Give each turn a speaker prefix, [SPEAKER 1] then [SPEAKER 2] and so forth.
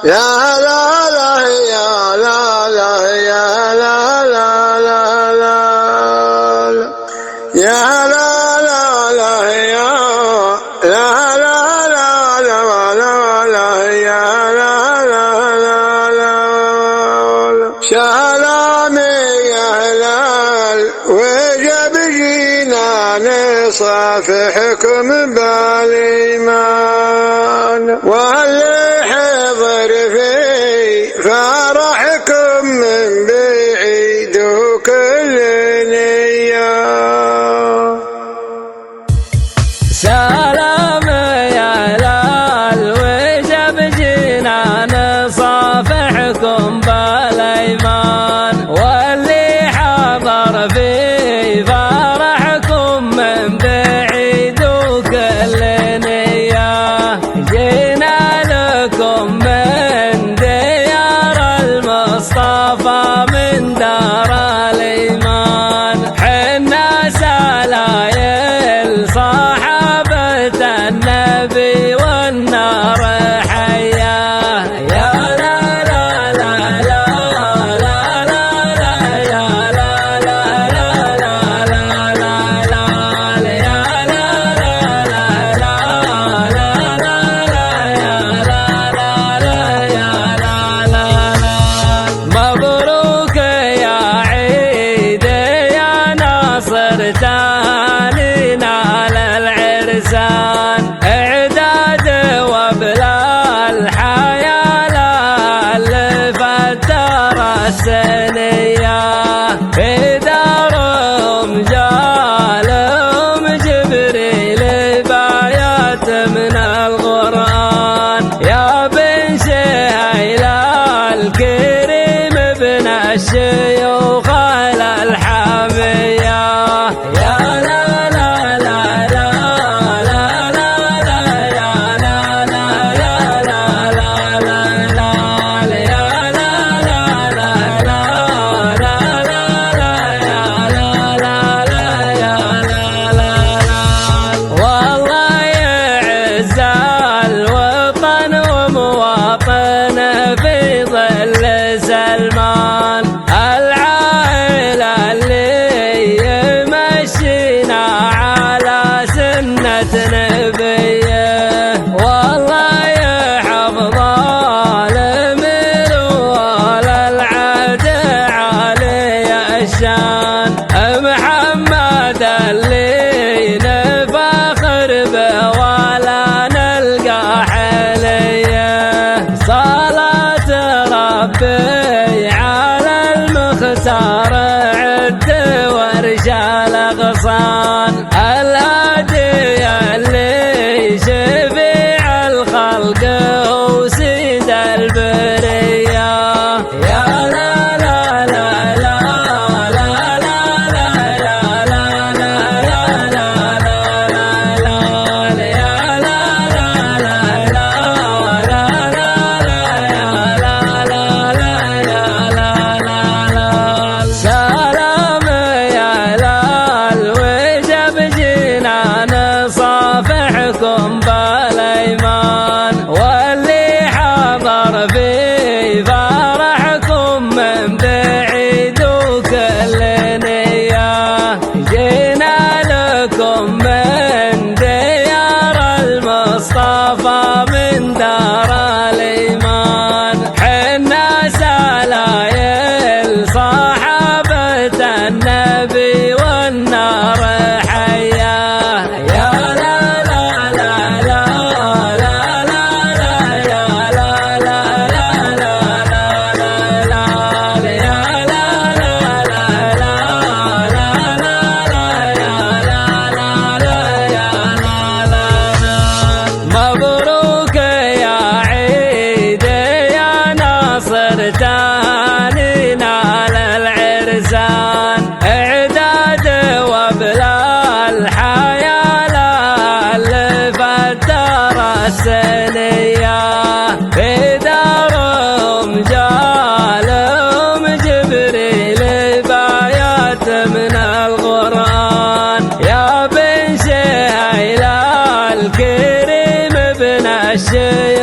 [SPEAKER 1] يا لا لا يا لا لا يا لا لا لا لا يا لا لا لا يا لا لا لا لا لا يا لا لا لا لا سلامي يا هلال وجب جينا نصافحكم بالإيمان واللي حضر في فرحكم من بعيد وكل نية.
[SPEAKER 2] سلام يا هلال وجب جينا نصافحكم بالإيمان واللي حضر في فرحكم من بعيد وكل نية. جينا لكم من ديار المصطفى من دار الإيمان حنا سلايل صحابة النبي والنار حياه. يا لا لا لا لا لا لا لا يا لا لا لا لا لا لا يا لا لا لا لا لا لا يا لا لا لا يا لا لا لا. مبروك يا عيد يا ناصر تهانينا للعرسان اعداد وبلا الحياة اللي فتر السنية. في دارهم جالهم جبريل بآيات من القرآن يا بن سهيل الكريم ابن الشيوخ الحامية. يا لا لا لا لا لا لا لا يا لا لا يا لا لا لا لا يا لا لا لا لا لا لا يا لا لا لا يا لا لا لا. والله يعز الوطن ومواطن في ظل سلمان العائلة اللي يمشينا على سنة نبيه. والله يحفظ الأمير والعهد علي الشان محمد اللي نفخر به ولا نلقى حليه. صلاة ربي على المختار عد ورجال غصان الهادي اللي شفيع الخلق وسيد البرية. يا لا لا لا لا لا لا لا يا لا لا يا لا لا لا لا يا لا لا لا لا لا لا يا لا لا لا يا لا لا لا. سلام يا هلال وجب جينا نصافحكم بالإيمان واللي حضر في فرحكم من بعيد وكل نية. جينا لكم من ديار المصطفى من دار الإيمان حنا سلايل صحابة النبي والنار حياه. يا لا لا لا لا لا لا لا يا لا لا لا لا لا لا يا لا لا لا لا لا لا يا لا لا لا يا لا لا لا. مبروك يا عيد يا ناصر تهانينا للعرسان اعداد وبلا الحياة اللي فتر السنية. في دارهم جالهم جبريل بآيات من القرآن يا بن سهيل الكريم ابن الشيخ